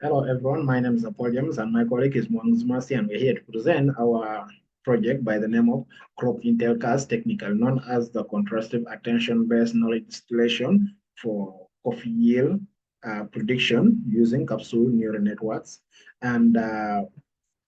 Hello, everyone. My name is Paul James, and my colleague is Mwangs Masi, and we're here to present our project by the name of CropIntel CAS Technical, known as the Contrastive Attention-Based Knowledge Distillation for Coffee Yield Prediction using capsule neural networks. And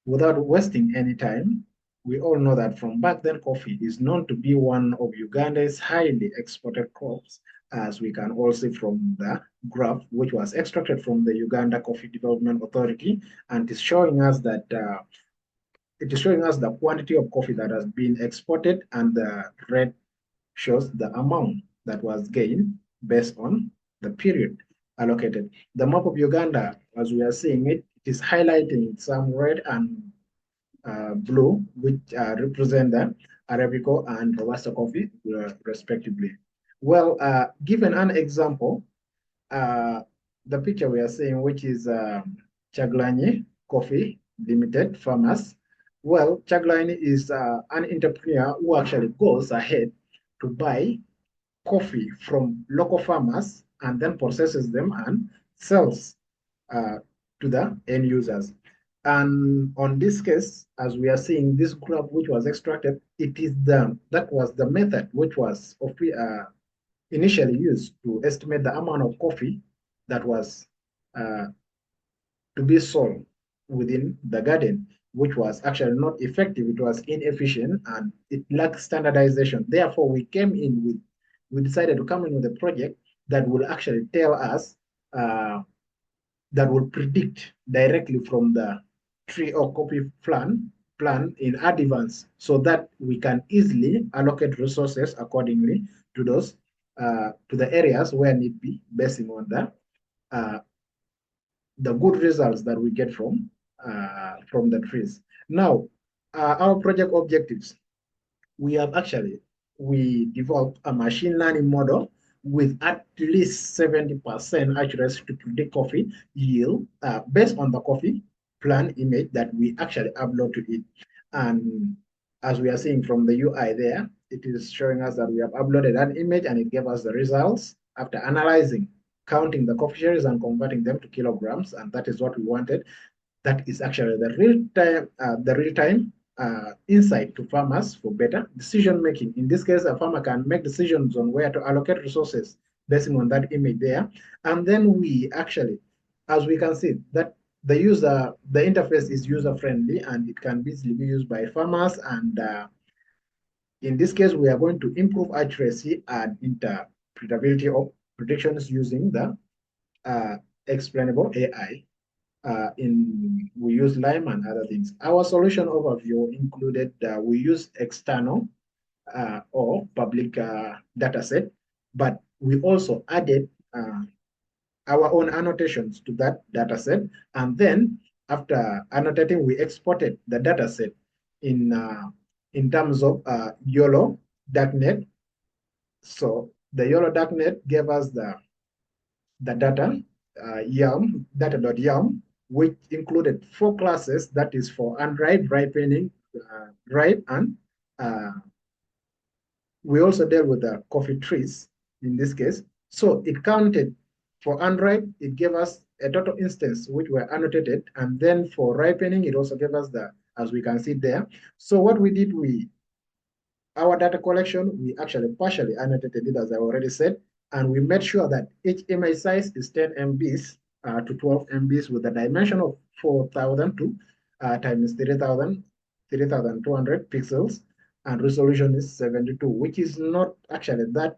without wasting any time, we all know that from back then, coffee is known to be one of Uganda's highly exported crops, as we can all see from the graph, which was extracted from the Uganda Coffee Development Authority, and is showing us that it is showing us the quantity of coffee that has been exported, and the red shows the amount that was gained based on the period allocated. The map of Uganda, as we are seeing it, is highlighting some red and blue, which represent the Arabico and Robusta coffee, respectively. Well, given an example, uh, the picture we are seeing, which is Chaglani Coffee Limited Farmers. Well, Chaglani is an entrepreneur who actually goes ahead to buy coffee from local farmers and then processes them and sells uh, to the end users. And on this case, as we are seeing this graph which was extracted, it is that was the method which was initially used to estimate the amount of coffee that was uh, to be sold within the garden, which was actually not effective. It was inefficient and it lacked standardization. Therefore, we decided to come in with a project that will actually tell us, that will predict directly from the tree or copy plan in advance, so that we can easily allocate resources accordingly to those to the areas where need be, basing on uh, the good results that we get from the trees. Now, our project objectives, we have actually we developed a machine learning model with at least 70% accuracy to predict coffee yield based on the coffee plant image that we actually upload to it. And as we are seeing from the UI there, it is showing us that we have uploaded an image and it gave us the results after analyzing, counting the coffee shares and converting them to kilograms. And that is what we wanted. That is actually the real time insight to farmers for better decision making. In this case, a farmer can make decisions on where to allocate resources based on that image there. And then we actually, as we can see, that the interface is user friendly and it can easily be used by farmers. And in this case, we are going to improve accuracy and interpretability of predictions using the explainable AI. We use Lime and other things. Our solution overview included we use external or public data set, but we also added our own annotations to that data set. And then after annotating, we exported the data set in terms of YOLO darknet. So the YOLO darknet gave us the data, yum, data.yum, which included 4 classes, that is for unripe, ripening, ripe, and we also dealt with the coffee trees in this case. So it counted for unripe, it gave us a total instance which were annotated, and then for ripening, it also gave us as we can see there. So what we did, our data collection, we actually partially annotated it, as I already said, and we made sure that each image size is 10 MBs to 12 MBs with a dimension of 4,000 to times 3,200 pixels, and resolution is 72, which is not actually that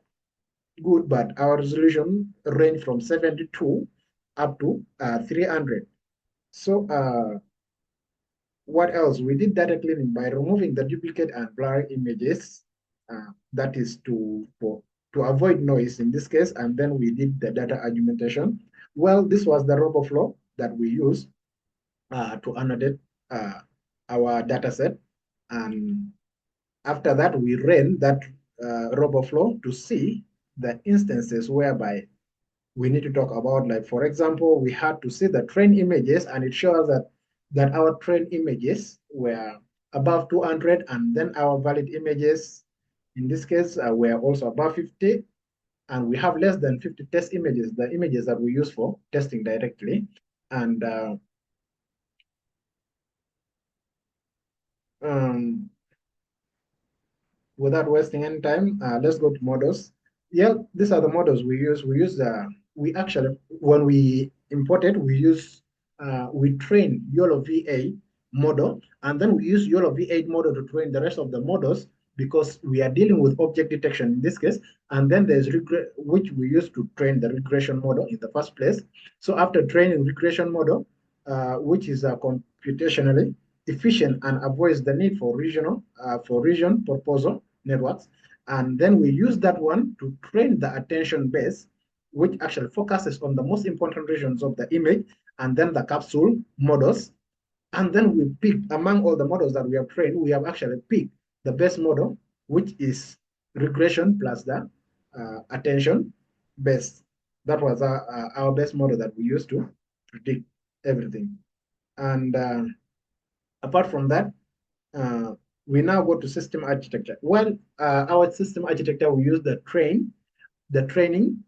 good, but our resolution range from 72 up to 300. So what else? We did data cleaning by removing the duplicate and blurry images. That is to avoid noise in this case. And then we did the data argumentation. Well, this was the RoboFlow that we used to annotate our data set. And after that, we ran that RoboFlow to see the instances whereby we need to talk about, like, for example, we had to see the train images, and it shows that our train images were above 200, and then our valid images, in this case, were also above 50, and we have less than 50 test images, the images that we use for testing directly. And um, without wasting any time, let's go to models. Yeah, these are the models we use. We actually, when we import it, we train YOLO V8 model, and then we use YOLO V8 model to train the rest of the models because we are dealing with object detection in this case. And then there's which we use to train the regression model in the first place. So after training regression model, which is computationally efficient and avoids the need for region proposal networks. And then we use that one to train the attention base, which actually focuses on the most important regions of the image, and then the capsule models. And then we pick among all the models that we have trained, we have actually picked the best model, which is regression plus the attention base. That was our best model that we used to predict everything. And apart from that, uh, we now go to system architecture. Well, our system architecture, we use the training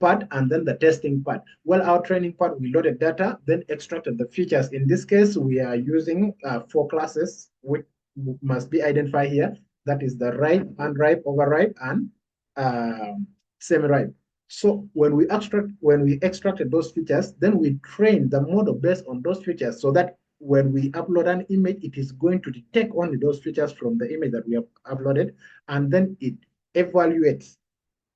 part and then the testing part. Well, our training part, we loaded data, then extracted the features. In this case, we are using 4 classes, which must be identified here. That is the ripe, unripe, overripe, and semi-ripe. So when we extracted those features, then we train the model based on those features so that when we upload an image, it is going to detect only those features from the image that we have uploaded, and then it evaluates.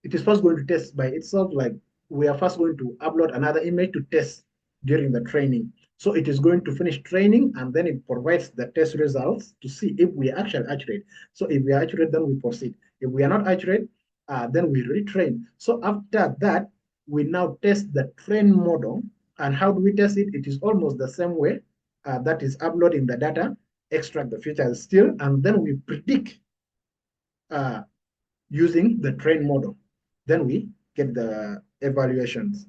It is first going to test by itself, like we are first going to upload another image to test during the training. So it is going to finish training and then it provides the test results to see if we are actually accurate. So if we are accurate, then we proceed. If we are not accurate, then we retrain. So after that, we now test the train model. And how do we test it? It is almost the same way. That is uploading the data, extract the features still, and then we predict uh, using the train model. Then we get the evaluations.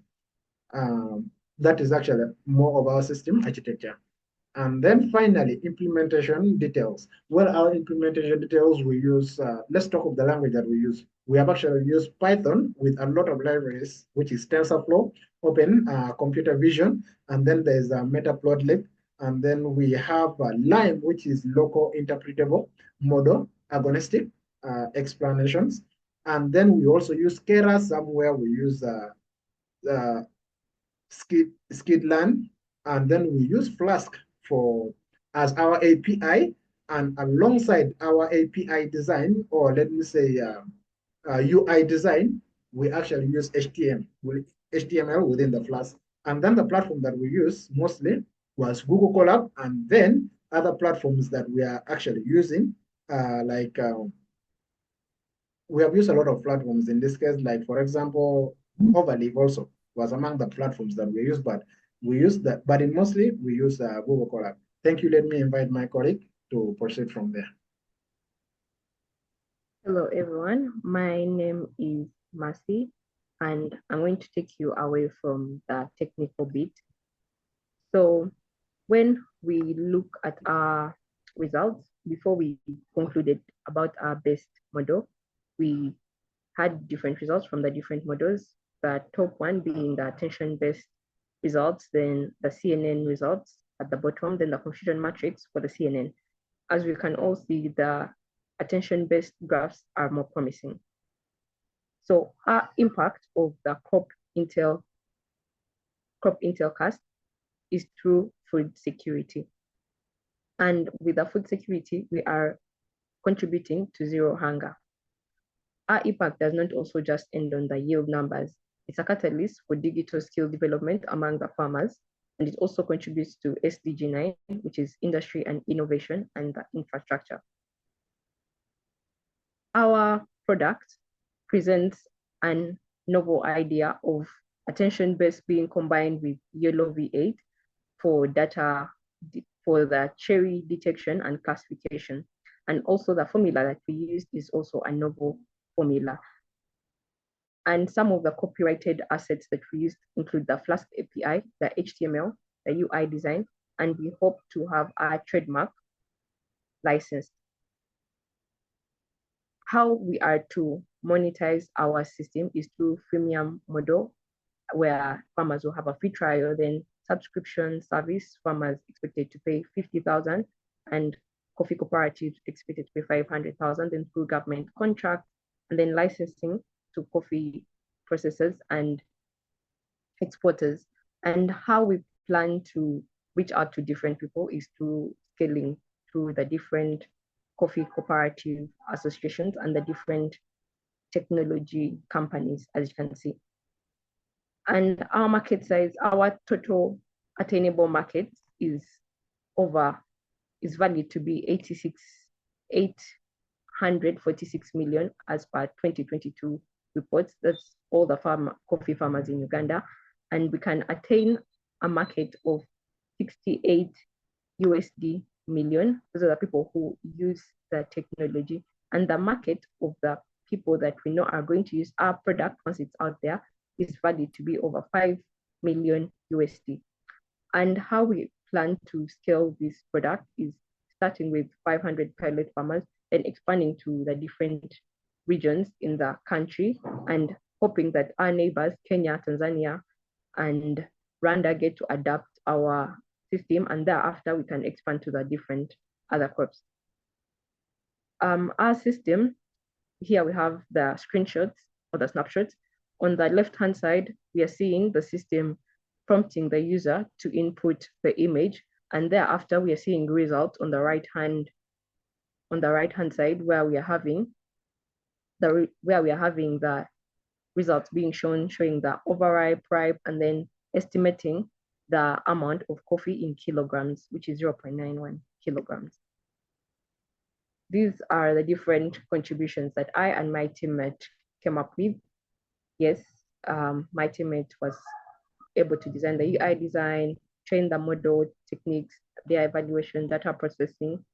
That is actually more of our system architecture. And then finally, implementation details. Well, our implementation details, we use, let's talk of the language that we use. We have actually used Python with a lot of libraries, which is TensorFlow, Open Computer Vision, and then there's a Matplotlib, and then we have Lime, which is local interpretable model, agonistic explanations. And then we also use Keras, somewhere we use uh, Skidland, and then we use Flask for as our API, and alongside our API design, or let me say UI design, we actually use HTML within the Flask. And then the platform that we use mostly was Google Colab, and then other platforms that we are actually using, like we have used a lot of platforms in this case, like for example, Overleaf also was among the platforms that we use, but we use that, but in mostly we use Google Colab. Thank you. Let me invite my colleague to proceed from there. Hello, everyone. My name is Mercy, and I'm going to take you away from the technical bit. So when we look at our results, before we concluded about our best model, we had different results from the different models. The top one being the attention-based results, then the CNN results at the bottom, then the confusion matrix for the CNN. As we can all see, the attention-based graphs are more promising. So our impact of the CropIntel cast is through food security. And with the food security, we are contributing to zero hunger. Our impact does not also just end on the yield numbers. It's a catalyst for digital skill development among the farmers, and it also contributes to SDG 9, which is industry and innovation and the infrastructure. Our product presents a novel idea of attention-based being combined with yellow V8 for data for the cherry detection and classification. And also the formula that we used is also a novel formula. And some of the copyrighted assets that we used include the Flask API, the HTML, the UI design, and we hope to have our trademark licensed. How we are to monetize our system is through freemium model, where farmers will have a free trial, then subscription service, farmers expected to pay 50,000 and coffee cooperatives expected to pay 500,000, then through government contracts, and then licensing to coffee processors and exporters. And how we plan to reach out to different people is through scaling through the different coffee cooperative associations and the different technology companies, as you can see. And our market size, our total attainable market is valued to be 846 million as per 2022 reports. That's all the coffee farmers in Uganda. And we can attain a market of 68 USD million. Those are the people who use the technology. And the market of the people that we know are going to use our product once it's out there is valued to be over 5 million USD. And how we plan to scale this product is starting with 500 pilot farmers, then expanding to the different regions in the country, and hoping that our neighbors, Kenya, Tanzania, and Rwanda, get to adapt our system, and thereafter we can expand to the different other crops. Our system, here we have the screenshots or the snapshots. On the left-hand side, we are seeing the system prompting the user to input the image, and thereafter we are seeing results on the right-hand side where we are having the results being shown, showing the overripe, ripe, and then estimating the amount of coffee in kilograms, which is 0.91 kilograms. These are the different contributions that I and my teammate came up with. Yes, my teammate was able to design the UI design, train the model techniques, their evaluation, data processing,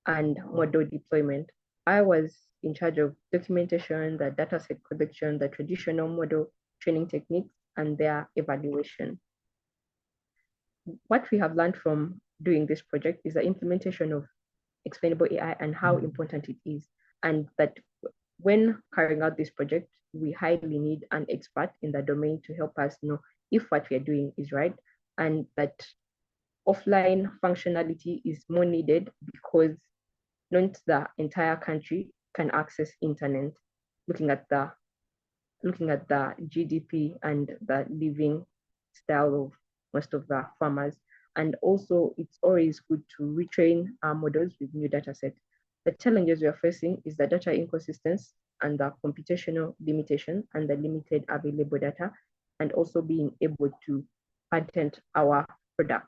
and model deployment. I was in charge of documentation, the dataset collection, the traditional model training techniques, and their evaluation. What we have learned from doing this project is the implementation of explainable AI and how important it is, and that when carrying out this project, we highly need an expert in the domain to help us know if what we are doing is right, and that offline functionality is more needed because not the entire country can access internet. Looking at the GDP and the living style of most of the farmers. And also, it's always good to retrain our models with new data sets. The challenges we are facing is the data inconsistency and the computational limitation and the limited available data, and also being able to patent our product.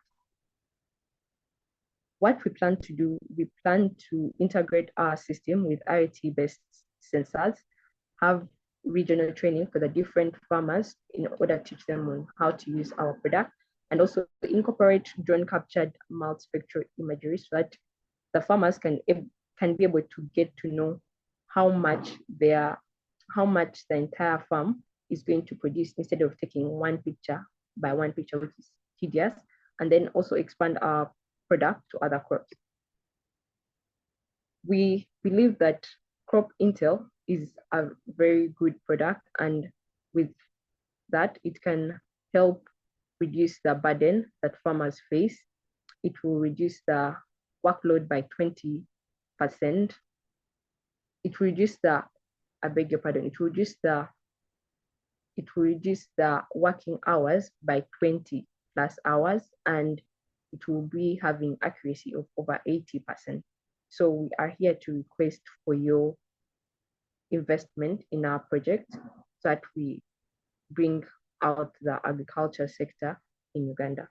What we plan to do, we plan to integrate our system with IoT-based sensors, have regional training for the different farmers in order to teach them on how to use our product, and also incorporate drone captured multispectral imagery so that the farmers can be able to get to know how much the entire farm is going to produce, instead of taking one picture by one picture, which is tedious, and then also expand our product to other crops. We believe that CropIntel is a very good product, and with that, it can help reduce the burden that farmers face. It will reduce the workload by 20%. It will reduce the, I beg your pardon, it will reduce the working hours by 20 plus hours, and it will be having accuracy of over 80%. So we are here to request for your investment in our project so that we bring out the agriculture sector in Uganda.